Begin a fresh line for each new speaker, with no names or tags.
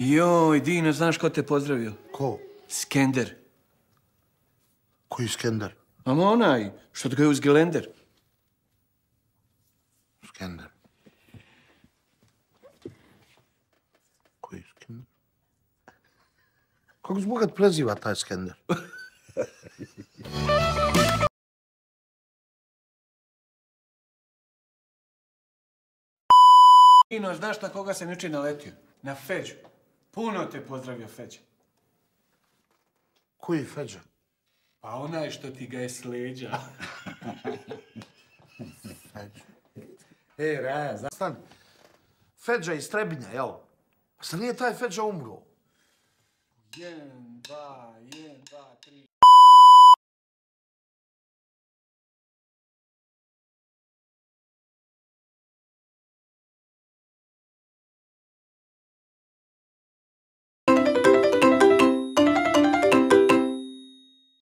Joj, Dino, znaš ko te pozdravio?
Ko?
Skender.
Koji Skender?
Ama onaj, što ga je uz gelender.
Skender. Koji Skender? Kako zbog kad preziva taj Skender?
Dino, znaš na koga sam jučer naletio? Na Feđu. Puno te pozdravio Feđa.
Koji Feđa?
Pa onaj što ti ga je sleđa.
Feđa. Raja, zastan. Feđa iz Trebinja, jel? Pa sad nije taj Feđa umro?
1, 2, 1, 2, 3.